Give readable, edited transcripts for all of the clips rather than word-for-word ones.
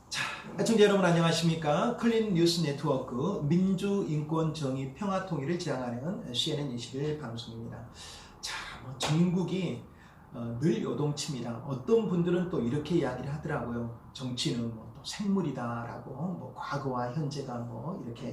자, 애청자 여러분 안녕하십니까? 클린 뉴스 네트워크 민주인권정의평화통일을 지향하는 CNN 21 방송입니다. 자, 전국이 늘 요동칩니다. 어떤 분들은 또 이렇게 이야기를 하더라고요. 정치는 또 생물이다라고 과거와 현재가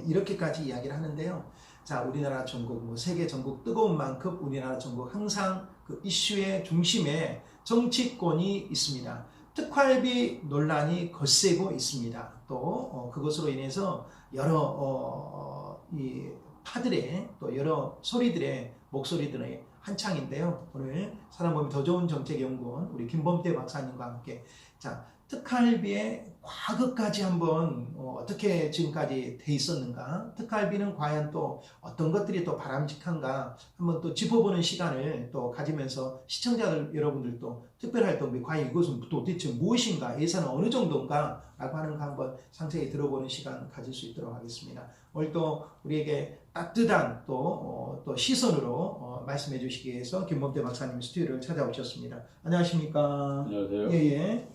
이렇게까지 이야기를 하는데요. 자, 우리나라 전국 세계 전국 뜨거운 만큼 우리나라 전국 항상 그 이슈의 중심에 정치권이 있습니다. 특활비 논란이 거세고 있습니다. 또 그것으로 인해서 여러 이 파들의 또 여러 소리들의 목소리들의 한창인데요. 오늘 사람보면 더 좋은 정책연구원 우리 김범태 박사님과 함께 자, 특활비의 과거까지 한번 어떻게 지금까지 돼 있었는가, 특활비는 과연 또 어떤 것들이 또 바람직한가 한번 또 짚어보는 시간을 또 가지면서 시청자들 여러분들도 특별활동비 과연 이것은 도대체 무엇인가, 예산은 어느 정도인가 라고 하는 거 한번 상세히 들어보는 시간 가질 수 있도록 하겠습니다. 오늘 또 우리에게 따뜻한 또 시선으로 말씀해 주시기 위해서 김범태 박사님 스튜디오를 찾아오셨습니다. 안녕하십니까? 안녕하세요. 예.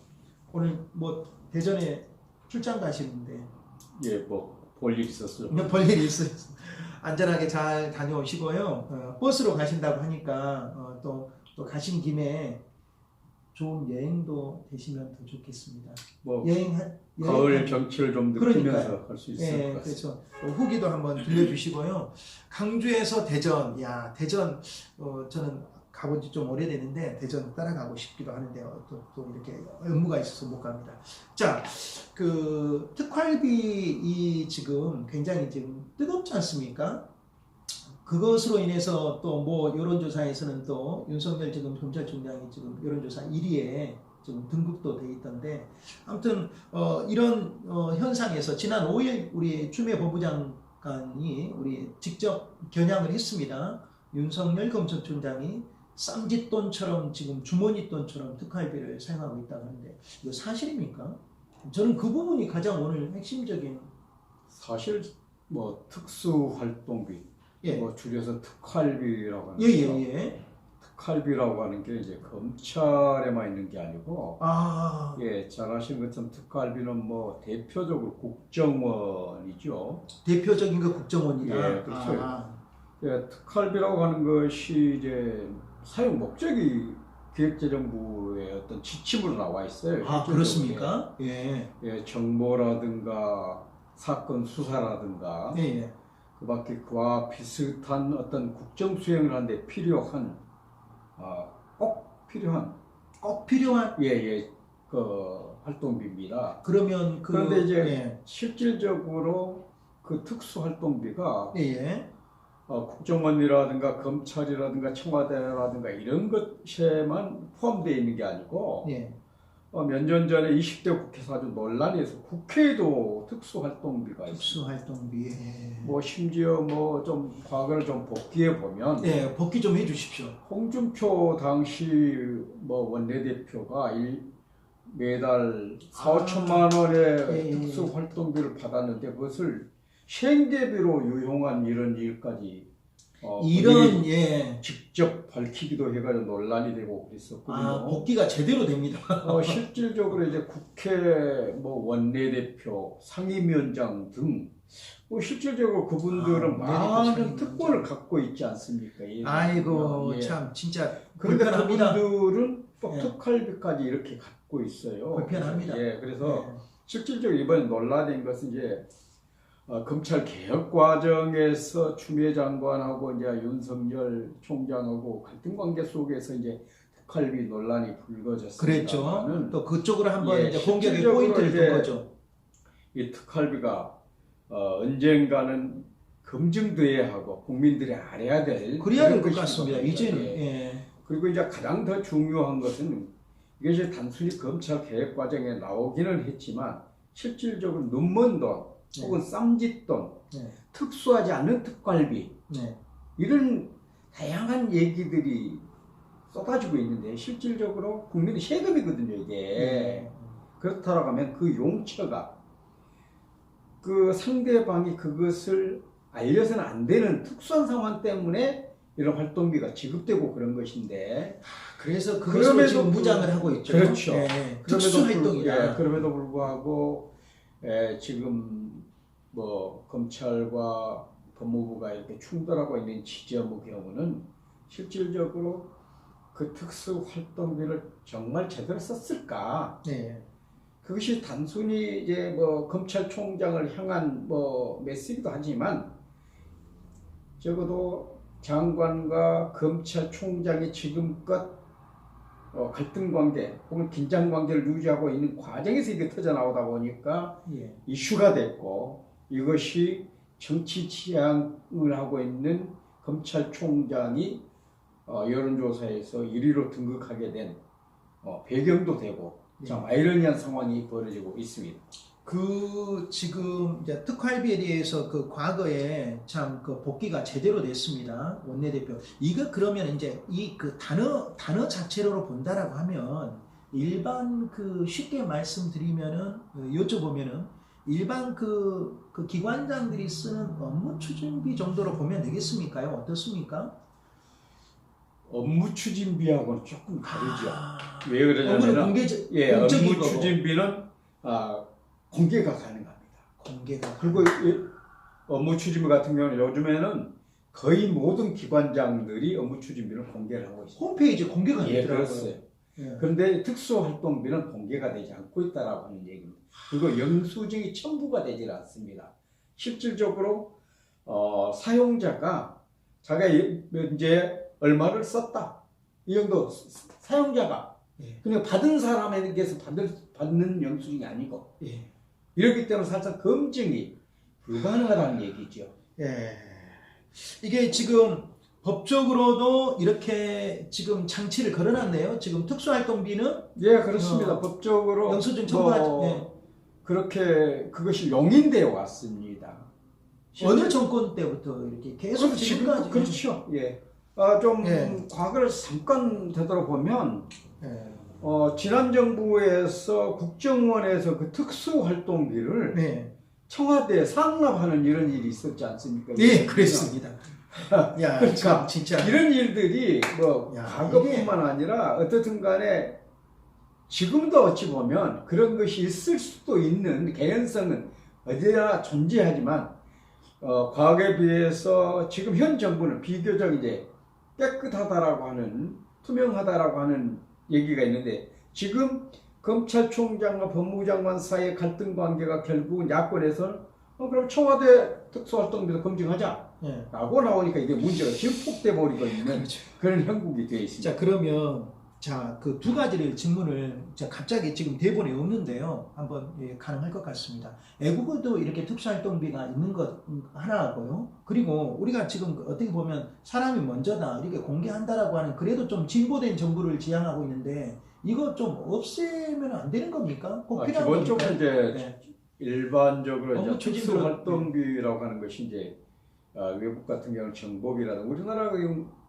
오늘 대전에 출장 가시는데 예, 볼일 있었어요. 볼일이 있어요. 안전하게 잘 다녀오시고요. 버스로 가신다고 하니까 또 가신 김에 좋은 여행도 되시면 더 좋겠습니다. 가을 정치를 좀 느끼면서 할 수 있을 것 같습니다. 그렇죠. 후기도 한번 들려주시고요. 강주에서 대전, 대전 저는 가본 지 좀 오래됐는데 대전 따라가고 싶기도 하는데요. 또 이렇게 업무가 있어서 못 갑니다. 자, 그 특활비 지금 굉장히 지금 뜨겁지 않습니까? 그것으로 인해서 또 여론조사에서는 또 윤석열 지금 검찰총장이 지금 여론조사 1위에 지금 등극도 돼 있던데, 아무튼 이런 현상에서 지난 5일 우리 추미애 법무장관이 우리 직접 겨냥을 했습니다. 윤석열 검찰총장이 쌈짓돈처럼 지금 주머니돈처럼 특활비를 사용하고 있다고 하는데 이거 사실입니까? 저는 그 부분이 가장 오늘 핵심적인. 사실 특수활동비, 줄여서 특활비라고 하는 예. 특활비라고 하는 게 이제 검찰에만 있는 게 아니고, 잘 아시는 것처럼 특활비는 대표적으로 국정원이죠. 대표적인 거 국정원이다. 예, 그렇죠. 특활비라고 하는 것이 이제 사용 목적이 기획재정부의 어떤 지침으로 나와 있어요. 그렇습니까? 정보라든가 사건 수사라든가 그밖에 그와 비슷한 어떤 국정 수행을 하는데 꼭 필요한 그 활동비입니다. 그런데 이제 실질적으로 그 특수활동비가 국정원이라든가 검찰이라든가 청와대라든가 이런 것에만 포함되어 있는 게 아니고 몇 년 전에 20대 국회에서 아주 논란이 있어서 국회에도 특수활동비가 있어요. 특수활동비. 심지어 좀 과거를 좀 복귀해 보면 복귀 좀 해주십시오. 홍준표 당시 원내대표가 매달 4,5천만 원의 특수활동비를 받았는데 그것을 생계비로 유용한 이런 일까지 직접 밝히기도 해가지고 논란이 되고 그랬었거든요. 복귀가 제대로 됩니다. 실질적으로 이제 국회 원내대표, 상임위원장 등 실질적으로 그분들은 많은 특권을 갖고 있지 않습니까? 참 진짜 그런데 불편합니다. 그분들은 특활비까지 이렇게 갖고 있어요. 불편합니다. 그래서 실질적으로 이번에 논란된 것은 이제 검찰 개혁 과정에서 추미애 장관하고 이제 윤석열 총장하고 갈등 관계 속에서 이제 특활비 논란이 불거졌습니다. 그랬죠. 또 그쪽으로 한번 이제 공격의 포인트를 둔 거죠. 이 특활비가 언젠가는 검증돼야 하고 국민들이 알아야 될 그래야 될 것 같습니다. 이제는. 그리고 이제 가장 더 중요한 것은 이것이 단순히 검찰 개혁 과정에 나오기는 했지만 실질적으로 눈먼 돈 혹은 쌈짓돈, 특수하지 않은 특활비 이런 다양한 얘기들이 쏟아지고 있는데 실질적으로 국민의 세금이거든요 이게. 그렇다고 하면 그 용처가 그 상대방이 그것을 알려서는 안 되는 특수한 상황 때문에 이런 활동비가 지급되고 그런 것인데 그래서 그것으로 지금 무장을 하고 있죠. 그렇죠. 네, 특수활동이다. 그럼에도 불구하고 지금 뭐 검찰과 법무부가 이렇게 충돌하고 있는 지점의 경우는 실질적으로 그 특수활동비를 정말 제대로 썼을까? 네. 그것이 단순히 이제 뭐 검찰총장을 향한 뭐 메시지도 하지만 적어도 장관과 검찰총장이 지금껏 갈등 관계 혹은 긴장 관계를 유지하고 있는 과정에서 이게 터져 나오다 보니까 예. 이슈가 됐고 이것이 정치 취향을 하고 있는 검찰총장이 여론조사에서 1위로 등극하게 된 배경도 되고 참 아이러니한 상황이 벌어지고 있습니다. 그 지금 이제 특활비에 대해서 그 과거에 참 그 복귀가 제대로 됐습니다. 원내대표. 이거 그러면 이제 이 그 단어 자체로 본다라고 하면 일반 그 쉽게 말씀드리면은 여쭤보면은 일반 그 기관장들이 쓰는 업무 추진비 정도로 보면 되겠습니까요? 어떻습니까? 업무 추진비하고는 조금 다르죠. 왜 그러냐면 업무 추진비는 공개가 가능합니다. 공개가. 그리고 업무 추진비 같은 경우는 요즘에는 거의 모든 기관장들이 업무 추진비를 공개를 하고 있습니다. 홈페이지 공개가 되더라고요. 예. 그런데 특수활동비는 공개가 되지 않고 있다라고 하는 얘기입니다. 그리고 영수증이 첨부가 되질 않습니다. 실질적으로 사용자가 자기가 이제 얼마를 썼다. 이 정도 사용자가 그냥 받은 사람에게서 받는 영수증이 아니고 이렇기 때문에 사실 검증이 불가능하다는 얘기죠. 예. 이게 지금 법적으로도 이렇게 지금 장치를 걸어놨네요. 지금 특수활동비는 예, 그렇습니다. 법적으로 영수증 첨부하죠. 그렇게 그것이 용인되어 왔습니다. 어느 정권 때부터 이렇게 계속 지금까지 그렇죠. 예. 과거를 잠깐 되돌아보면 지난 정부에서 국정원에서 그 특수활동비를 청와대에 상납하는 이런 일이 있었지 않습니까? 예, 그랬습니다. 야, 그러니까 진짜 이런 일들이 뭐 과거뿐만 아니라 어떻든 간에 지금도 어찌 보면 그런 것이 있을 수도 있는 개연성은 어디나 존재하지만 과거에 비해서 지금 현 정부는 비교적 이제 깨끗하다라고 하는 투명하다라고 하는 얘기가 있는데 지금 검찰총장과 법무장관 사이의 갈등 관계가 결국은 야권에서는 그럼 청와대 특수활동비도 검증하자 라고 나오니까 이게 문제가 증폭돼 버리고 있는 그런 형국이 되어 있습니다. 자, 그러면 그 두 가지를 질문을 갑자기 지금 대본에 없는데요. 한번 가능할 것 같습니다. 애국어도 이렇게 특수활동비가 있는 것 하나고요. 그리고 우리가 지금 어떻게 보면 사람이 먼저다 이렇게 공개한다라고 하는 그래도 좀 진보된 정부를 지향하고 있는데 이거 좀 없애면 안 되는 겁니까? 꼭 필요한 겁니까? 기본적으로 이제 일반적으로 이제 특수활동비라고 하는 것이 이제 외국 같은 경우는 정보비라든가 우리나라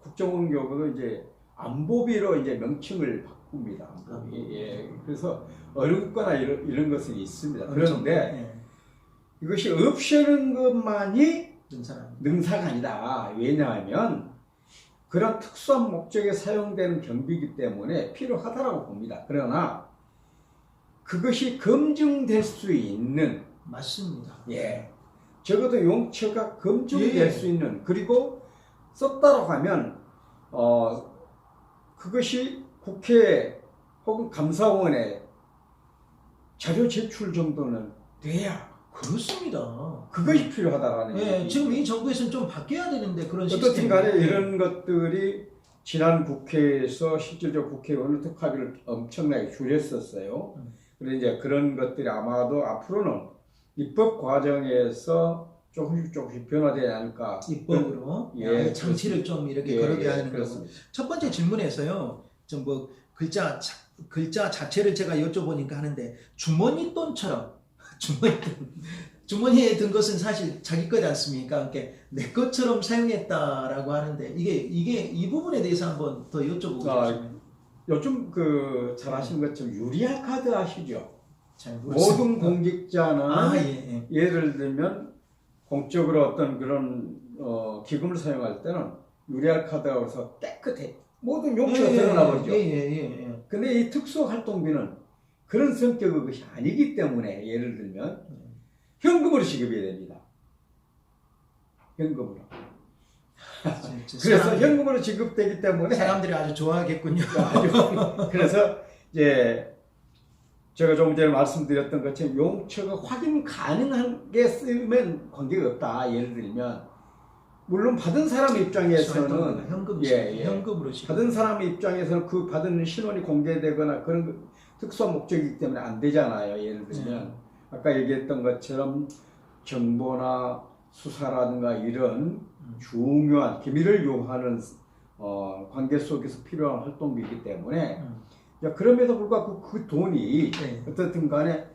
국정원 경우도 이제 안보비로 이제 명칭을 바꿉니다. 안보비. 그래서 어느 국가나 이런 것은 있습니다. 그런데 이것이 없애는 것만이 능사가 아니다. 왜냐하면 그런 특수한 목적에 사용되는 경비이기 때문에 필요하다라고 봅니다. 그러나 그것이 검증될 수 있는 맞습니다. 적어도 용처가 검증될 수 있는 그리고 썼다라고 하면 그것이 국회 혹은 감사원에 자료 제출 정도는 돼야 그렇습니다. 그것이 필요하다라는 얘기. 지금 이 정부에서는 좀 바뀌어야 되는데 그런 시스템이. 어떻든 간에 이런 것들이 지난 국회에서 실질적 국회의원을 특활비를 엄청나게 줄였었어요. 그런데 이제 그런 것들이 아마도 앞으로는 입법 과정에서 조금씩 변화되지 않을까. 입법으로 장치를 좀 이렇게 걸어야 하는 거고. 첫 번째 질문에서요. 좀 뭐 글자 자체를 제가 여쭤보니까 하는데 주머니 돈처럼 주머니에 든 것은 사실 자기 거지 않습니까? 그러니까 내 것처럼 사용했다라고 하는데 이게 이 부분에 대해서 한번 더 여쭤보고 싶습니다. 요즘 잘 아시는 것처럼 유리알 카드 아시죠? 모든 공직자는 예를 들면 공적으로 어떤 그런 기금을 사용할 때는 유리알 카드라고 해서 깨끗해. 모든 용처가 드러나 버리죠. 예. 근데 이 특수활동비는 그런 성격의 것이 아니기 때문에 예를 들면 현금으로 지급해야 됩니다. 현금으로. 그래서 현금으로 지급되기 때문에 사람들이 아주 좋아하겠군요. 그래서 이제 제가 조금 전에 말씀드렸던 것처럼 용처가 확인 가능한 게 쓰면 관계가 없다. 예를 들면 물론 받은 사람 입장에서는 현금으로 받은 사람 입장에서는 그 받은 신원이 공개되거나 그런 특수한 목적이기 때문에 안 되잖아요. 예를 들면 아까 얘기했던 것처럼 정보나 수사라든가 이런 중요한 기밀을 요하는 관계 속에서 필요한 활동비이기 때문에 그럼에도 불구하고 그 돈이 어떻든 간에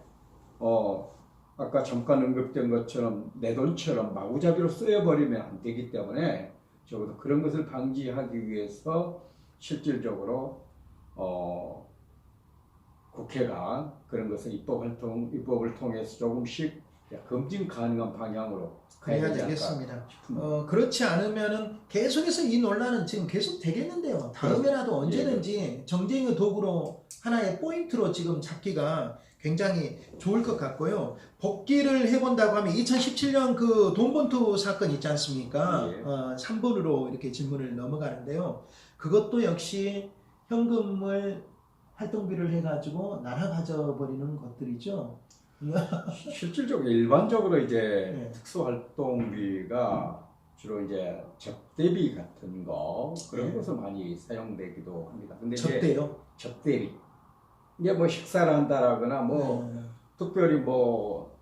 아까 잠깐 언급된 것처럼 내 돈처럼 마구잡이로 쓰여버리면 안 되기 때문에 적어도 그런 것을 방지하기 위해서 실질적으로 국회가 그런 것을 입법을 통해서 조금씩 검증 가능한 방향으로 그래야 되겠습니다. 그렇지 않으면은 계속해서 이 논란은 지금 계속 되겠는데요. 다음에라도 언제든지 정쟁의 도구로 하나의 포인트로 지금 잡기가 굉장히 좋을 것 같고요. 복귀를 해본다고 하면 2017년 그 돈봉투 사건 있지 않습니까? 3번으로 이렇게 질문을 넘어가는데요. 그것도 역시 현금을 활동비를 해가지고 날아가져 버리는 것들이죠. 실질적으로 일반적으로 이제 특수활동비가 주로 이제 접대비 같은 거 그런 것을 많이 사용되기도 합니다. 근데 접대요? 접대비. 이게 뭐 식사를 한다라거나 뭐 특별히 뭐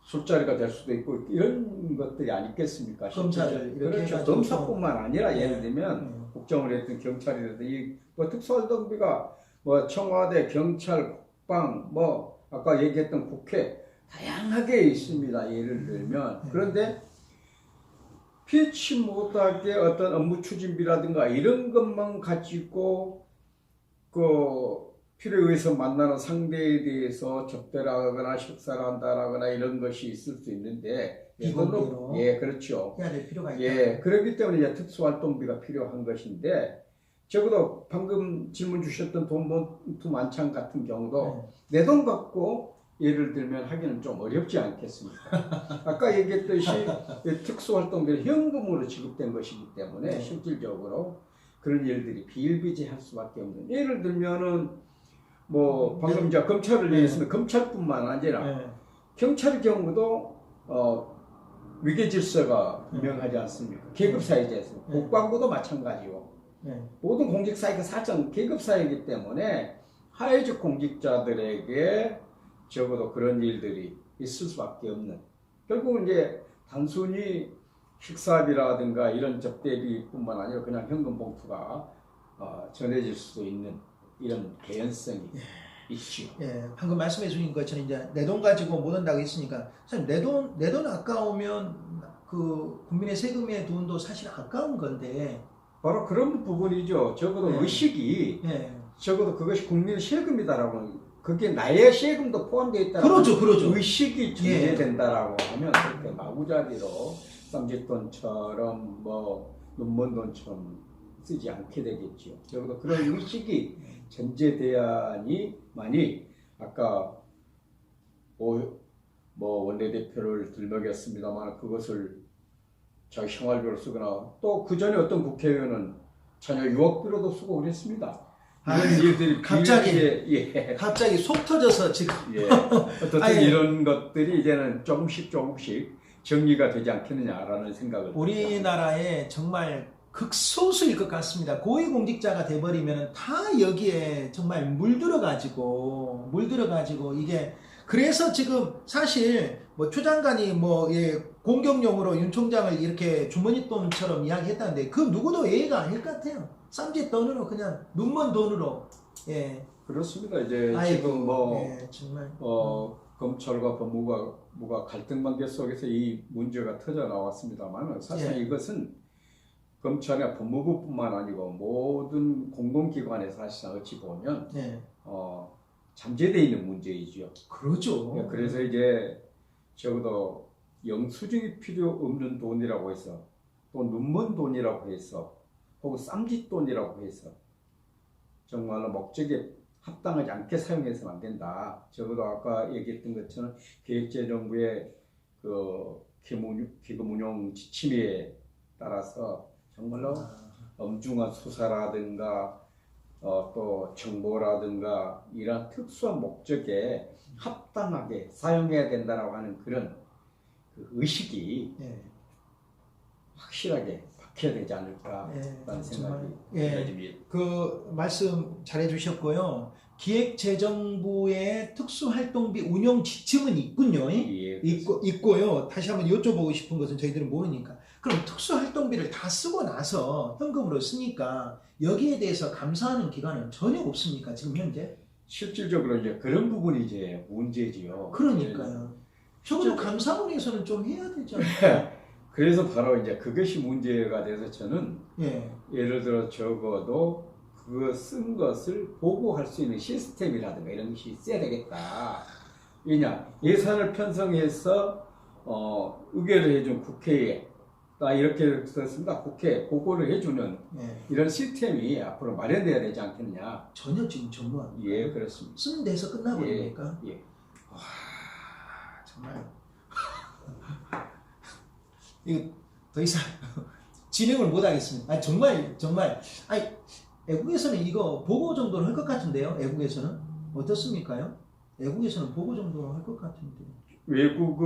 술자리가 될 수도 있고 이런 것들이 아니겠습니까? 검찰을 그렇죠. 검사뿐만 아니라 예를 들면 국정을 했던 경찰이라든 뭐 특수활동비가 뭐 청와대, 경찰, 국방, 뭐 아까 얘기했던 국회 다양하게 있습니다. 예를 들면 그런데 피치 못하게 어떤 업무 추진비라든가 이런 것만 가지고 그 필요에 의해서 만나는 상대에 대해서 접대를 하거나 식사를 한다라거나 이런 것이 있을 수 있는데 비공개로 그렇죠. 해야 될 필요가 있다. 그렇기 때문에 이제 특수활동비가 필요한 것인데 적어도 방금 질문 주셨던 돈봉투 만찬 같은 경우도 내 돈 갖고 예를 들면 하기는 좀 어렵지 않겠습니까? 아까 얘기했듯이 특수활동비는 현금으로 지급된 것이기 때문에 실질적으로 그런 일들이 비일비재할 수밖에 없는. 예를 들면은 뭐 방금 이제 검찰을 얘기했으면 검찰뿐만 아니라 경찰의 경우도 위계 질서가 분명하지 않습니까? 계급 사회제에서 국방부도 마찬가지고 모든 공직 사회가 사실은 계급 사회이기 때문에 하위직 공직자들에게 적어도 그런 일들이 있을 수밖에 없는. 결국은 이제 단순히 식사비라든가 이런 접대비뿐만 아니라 그냥 현금 봉투가 전해질 수도 있는 이런 개연성이 있죠. 방금 말씀해 주신 것처럼 이제 내 돈 가지고 못 온다고 했으니까 사실 내 돈 아까우면 그 국민의 세금의 돈도 사실 아까운 건데 바로 그런 부분이죠. 적어도 의식이 적어도 그것이 국민의 세금이다라고 그게 나의 세금도 포함되어 있다라고 그렇죠. 의식이 전제된다라고 하면 그렇게 마구잡이로 쌈짓돈처럼 뭐 눈먼 돈처럼 쓰지 않게 되겠죠. 적어도 그런 의식이 전제돼야만이 아까 뭐 원내대표를 들먹였습니다만 그것을 자기 생활비로 쓰거나 또 그 전에 어떤 국회의원은 자녀 유학비로도 쓰고 그랬습니다. 이런 일들이 갑자기 속 터져서 지금 어떻든 이런 것들이 이제는 조금씩 정리가 되지 않겠느냐라는 생각을 우리나라에 정말 극소수일 것 같습니다. 고위공직자가 돼버리면 다 여기에 정말 물들어가지고 이게 그래서 지금 사실 뭐 추 장관이 공격용으로 윤 총장을 이렇게 주머니 돈처럼 이야기했다는데 그 누구도 예의가 아닐 것 같아요. 쌈짓 돈으로 그냥 눈먼 돈으로 그렇습니다. 이제 지금 정말 검찰과 법무부가 갈등 관계 속에서 이 문제가 터져 나왔습니다만 사실 이것은 검찰이나 법무부뿐만 아니고 모든 공공기관에 사실상 어찌 보면 잠재되어 있는 문제이죠. 그렇죠. 그래서 이제 적어도 영수증이 필요 없는 돈이라고 해서 또 눈먼 돈이라고 해서 혹은 쌈짓돈이라고 해서 정말로 목적에 합당하지 않게 사용해서는 안 된다. 적어도 아까 얘기했던 것처럼 기획재정부의 그 기금 운용 지침에 따라서 정말로 엄중한 수사라든가 또 정보라든가 이런 특수한 목적에 합당하게 사용해야 된다라고 하는 그런 그 의식이 예. 확실하게 박혀야 되지 않을까라는 예, 생각이 예, 듭니다. 그 말씀 잘해 주셨고요. 기획재정부의 특수활동비 운용 지침은 있군요. 예, 있고요. 다시 한번 여쭤보고 싶은 것은 저희들은 모르니까. 그럼 특수활동비를 다 쓰고 나서 현금으로 쓰니까 여기에 대해서 감사하는 기관은 전혀 없습니까? 지금 현재? 실질적으로 이제 그런 부분이 이제 문제지요. 그러니까요. 적어도 감사원에서는 좀 해야 되지 않나요? 그래서 바로 이제 그것이 문제가 돼서 저는 예. 예를 들어 적어도 그 쓴 것을 보고할 수 있는 시스템이라든가 이런 것이 있어야 되겠다. 왜냐 예산을 편성해서 의결을 해준 국회에 나 이렇게 썼습니다. 국회에 보고를 해주는 예. 이런 시스템이 앞으로 마련돼야 되지 않겠느냐. 전혀 지금 전무합니다. 예, 그렇습니다. 쓰는 데서 끝나버립니까? 예. 와, 정말 이거 더 이상 진행을 못 하겠습니다. 아니, 정말 아니 애국에서는 이거 보고 정도로 할 것 같은데요. 애국에서는 어떻습니까요? 애국에서는 보고 정도로 할 것 같은데. 외국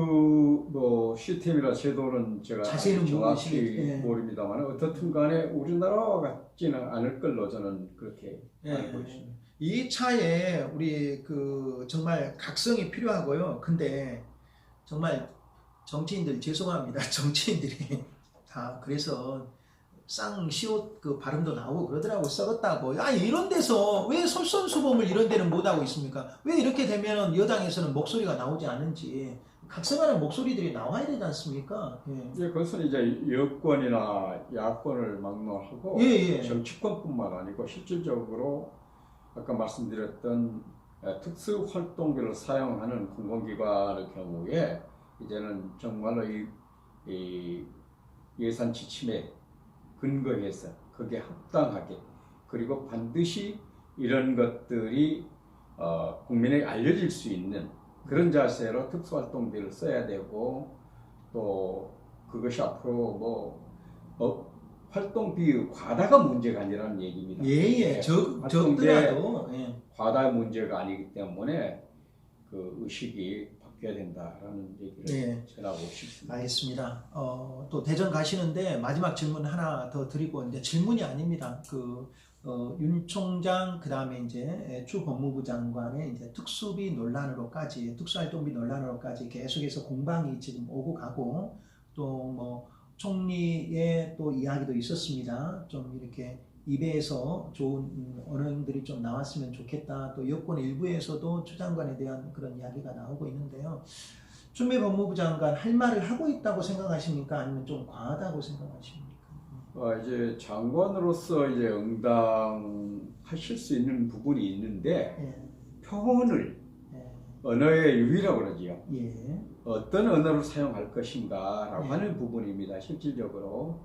뭐 시스템이나 제도는 제가 자세히는 정확히 예. 모릅니다만 어떻든 간에 우리나라와 같지는 않을 걸로 저는 그렇게 예. 알고 있습니다. 이 차에 우리 그 정말 각성이 필요하고요. 근데 정말 정치인들 죄송합니다. 정치인들이 다 그래서 쌍시옷 그 발음도 나오고 그러더라고. 썩었다고. 아 이런 데서 왜 솔선수범을 이런 데는 못 하고 있습니까? 왜 이렇게 되면 여당에서는 목소리가 나오지 않은지 각성하는 목소리들이 나와야 되지 않습니까? 예. 이제 그것은 이제 여권이나 야권을 막론하고 예. 정치권뿐만 아니고 실질적으로 아까 말씀드렸던 특수활동비를 사용하는 공공기관의 경우에 이제는 정말로 이 예산 지침에 근거해서 거기에 합당하게 그리고 반드시 이런 것들이 국민에게 알려질 수 있는 그런 자세로 특수활동비를 써야 되고 또 그것이 앞으로 활동비 과다가 문제가 아니라는 얘기입니다. 예. 적더라도 예. 과다 문제가 아니기 때문에 그 의식이 바뀌어야 된다라는 얘기를 예. 전하고 싶습니다. 알겠습니다. 또 대전 가시는데 마지막 질문 하나 더 드리고 이제 질문이 아닙니다. 윤 총장 그다음에 이제 주 법무부 장관의 이제 특수비 논란으로까지 특수활동비 논란으로까지 계속해서 공방이 지금 오고 가고 또 뭐 총리의 또 이야기도 있었습니다. 좀 이렇게 입에서 좋은 언어들이 좀 나왔으면 좋겠다. 또 여권 일부에서도 추 장관에 대한 그런 이야기가 나오고 있는데요. 추미애 법무부 장관 할 말을 하고 있다고 생각하십니까? 아니면 좀 과하다고 생각하십니까? 이제 장관으로서 이제 응당하실 수 있는 부분이 있는데 예. 표현을 예. 언어의 유희라고 그러지요. 예. 어떤 언어를 사용할 것인가라고 예. 하는 부분입니다. 실질적으로.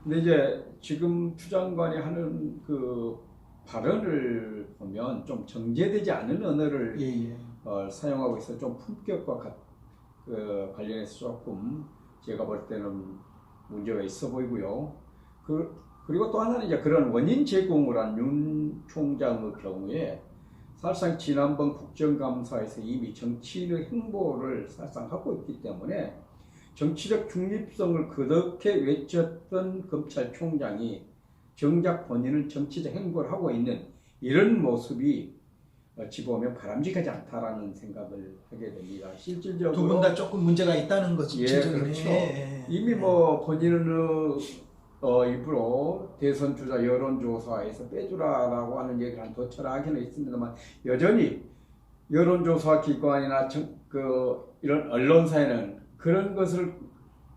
근데 이제 지금 추 장관이 하는 그 발언을 보면 좀 정제되지 않은 언어를 예. 사용하고 있어 좀 품격과 관련해서 조금 제가 볼 때는 문제가 있어 보이고요. 그리고 또 하나는 이제 그런 원인 제공을 한 윤 총장의 경우에 사실상 지난번 국정감사에서 이미 정치인의 행보를 사실상 하고 있기 때문에 정치적 중립성을 그렇게 외쳤던 검찰총장이 정작 본인은 정치적 행보를 하고 있는 이런 모습이 어찌 보면 바람직하지 않다라는 생각을 하게 됩니다. 실질적으로 두 분 다 조금 문제가 있다는 거죠. 예, 그렇죠. 이미 뭐 본인은 일부러 대선 주자 여론조사에서 빼주라라고 하는 얘기를 한 도철하기는 있습니다만 여전히 여론조사 기관이나 이런 언론사에는 그런 것을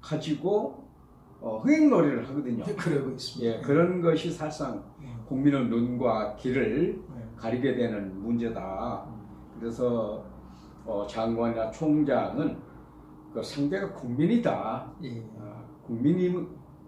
가지고 흥행놀이를 하거든요. 그러고 있습니다. 예, 그런 것이 사실상 국민의 눈과 귀를 가리게 되는 문제다. 그래서 장관이나 총장은 그 상대가 국민이다. 예. 국민이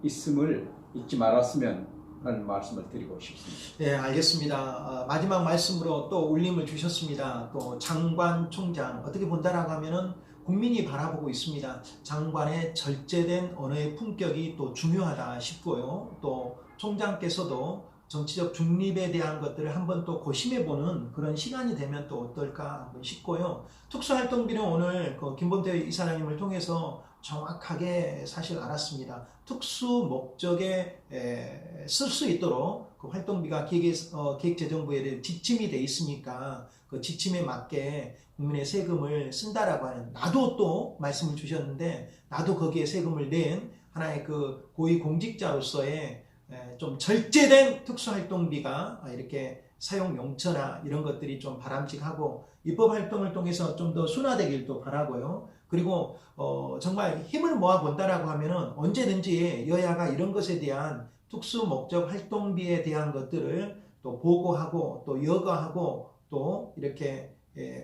있음을 잊지 말았으면 라는 말씀을 드리고 싶습니다. 네, 알겠습니다. 마지막 말씀으로 또 울림을 주셨습니다. 또 장관, 총장 어떻게 본다라고 하면은 국민이 바라보고 있습니다. 장관의 절제된 언어의 품격이 또 중요하다 싶고요. 또 총장께서도 정치적 중립에 대한 것들을 한번 또 고심해보는 그런 시간이 되면 또 어떨까 한번 싶고요. 특수활동비는 오늘 그 김범태 이사장님을 통해서 정확하게 사실 알았습니다. 특수 목적에 쓸 수 있도록 그 활동비가 기획재정부에 지침이 돼 있으니까 그 지침에 맞게 국민의 세금을 쓴다라고 하는, 나도 또 말씀을 주셨는데 나도 거기에 세금을 낸 하나의 그 고위공직자로서의 좀 절제된 특수활동비가 이렇게 사용 용처나 이런 것들이 좀 바람직하고 입법활동을 통해서 좀 더 순화되길 또 바라고요. 그리고 정말 힘을 모아 본다라고 하면은 언제든지 여야가 이런 것에 대한 특수목적 활동비에 대한 것들을 또 보고하고 또 여과하고 또 이렇게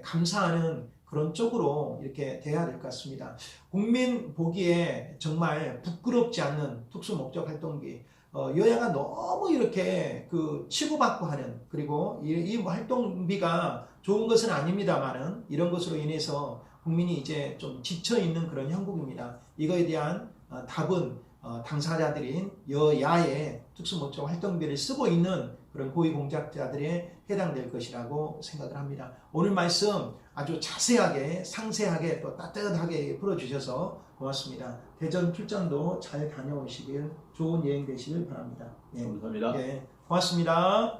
감사하는 그런 쪽으로 이렇게 돼야 될 것 같습니다. 국민 보기에 정말 부끄럽지 않는 특수목적 활동비, 여야가 너무 이렇게 그 치고받고 하는, 그리고 이 활동비가 좋은 것은 아닙니다만은 이런 것으로 인해서 국민이 이제 좀 지쳐있는 그런 형국입니다. 이거에 대한 답은 당사자들인 여야의 특수목적 활동비를 쓰고 있는 그런 고위공직자들에 해당될 것이라고 생각을 합니다. 오늘 말씀 아주 자세하게 상세하게 또 따뜻하게 풀어주셔서 고맙습니다. 대전 출장도 잘 다녀오시길, 좋은 여행 되시길 바랍니다. 감사합니다. 고맙습니다.